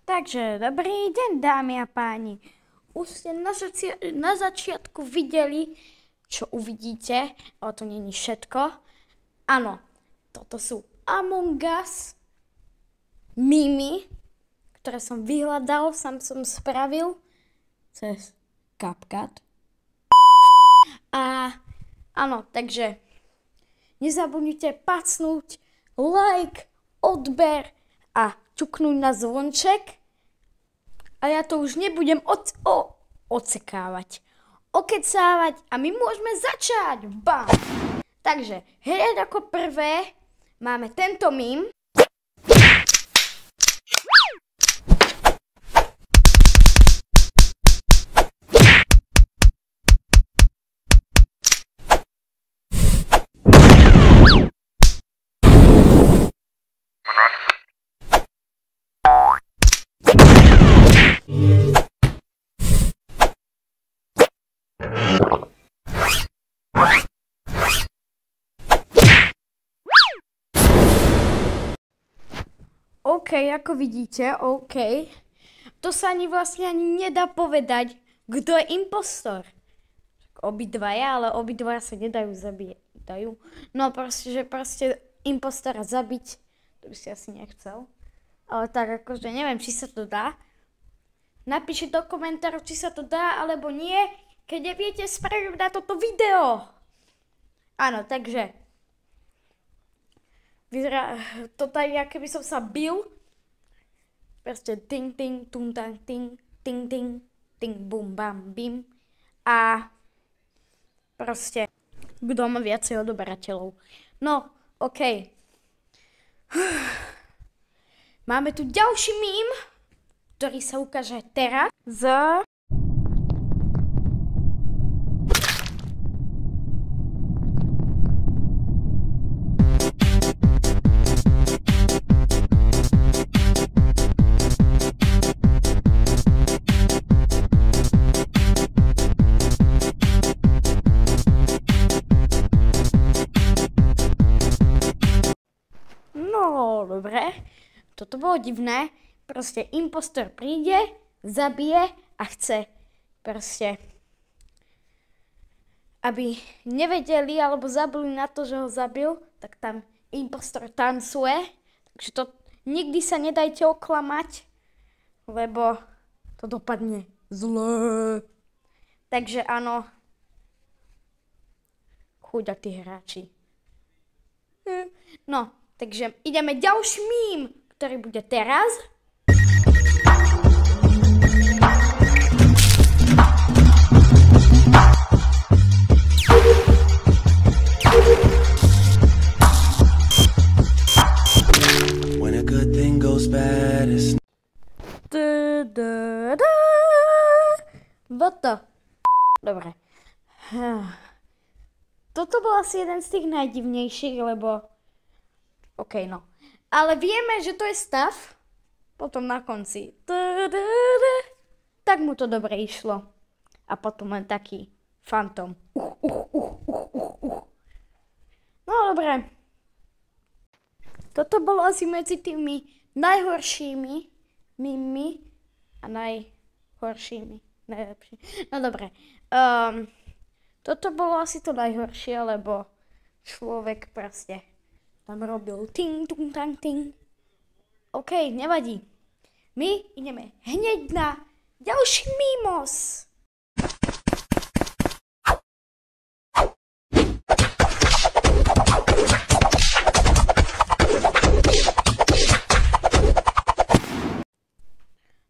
Takže, dobrý deň, dámy a páni. Už ste na začiatku videli, čo uvidíte, ale to nie je všetko. Áno, toto sú Among Us memy, ktoré som vyhľadal, sám som spravil cez CapCut. A áno, takže nezabudnite pacnúť like, odber a ťuknúť na zvonček. A ja to už nebudem odsekávať, okecávať a my môžeme začať. Bam! Takže, hneď ako prvé máme tento mím. OK, ako vidíte, OK. To sa ani vlastne nedá povedať, kto je impostor. Obidvaja, ale obidvaja sa nedajú zabiť. No proste, impostora zabiť, to by si asi nechcel. Ale tak akože neviem, či sa to dá. Napíšte do komentárov, či sa to dá, alebo nie, keď neviete spraviť na toto video. Áno, takže vyzerá to tak, ako by som sa bil. Proste ting, ting, tum, tang, ting, ting, ting, ting, bum, bam, bim. A proste, kto má viacej odoberateľov. No, OK. Máme tu ďalší mím, ktorý sa ukáže teraz z... No, dobre. Toto bolo divné. Proste impostor príde, zabije a chce proste, aby nevedeli alebo zabili na to, že ho zabil, tak tam impostor tancuje. Takže to nikdy sa nedajte oklamať, lebo to dopadne zle. Takže áno, chuďatí hráči. No, takže ideme ďalší mím, ktorý bude teraz. When a good thing goes bad, it's... Boto. Dobre. Toto bol asi jeden z tých najdivnejších, lebo... OK, no. Ale vieme, že to je stav. Potom na konci. Tak mu to dobre išlo. A potom len taký fantom. No dobre. Toto bolo asi medzi tými najhoršími mými a najhoršími. Najlepšími. No dobre. Toto bolo asi to najhoršie, lebo človek proste tam robil ting, tung, tang, ting. OK, nevadí. My ideme hneď na ďalší mimos.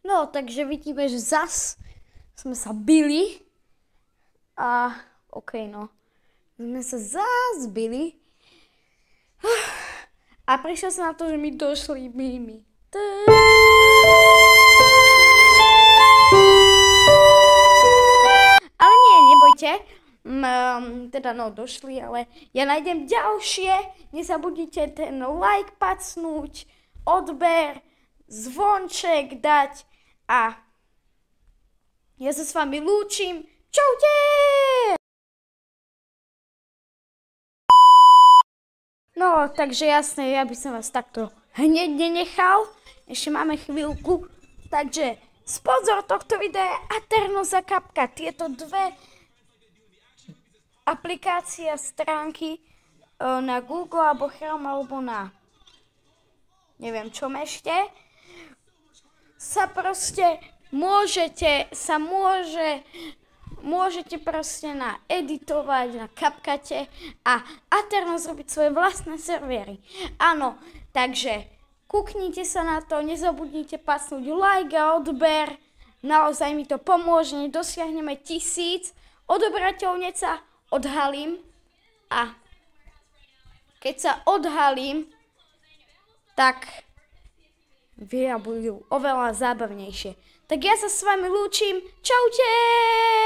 No, takže vidíme, že zas sme sa bili. A OK, no. Sme sa zas bili. A prišiel som na to, že mi došli mými. Ale nie, nebojte. Teda no, došli, ale ja nájdem ďalšie. Nezabudnite ten like pacnúť, odber, zvonček dať a ja sa s vami lúčim. Čaute! No, takže jasné, ja by som vás takto hneď nenechal. Ešte máme chvíľku. Takže sponzor tohto videa je Aternos a Kapka. Tieto dve aplikácie a stránky na Google alebo Chrome alebo na neviem čom ešte sa proste môžete proste editovať na Kapkate a Aternos robiť svoje vlastné servery. Áno, takže kúknite sa na to, nezabudnite pasnúť like a odber, naozaj mi to pomôže, dosiahneme 1000 odobrateľov, hneď sa odhalím a keď sa odhalím, tak videa budú oveľa zábavnejšie. Tak ja sa s vami lúčim, čaute!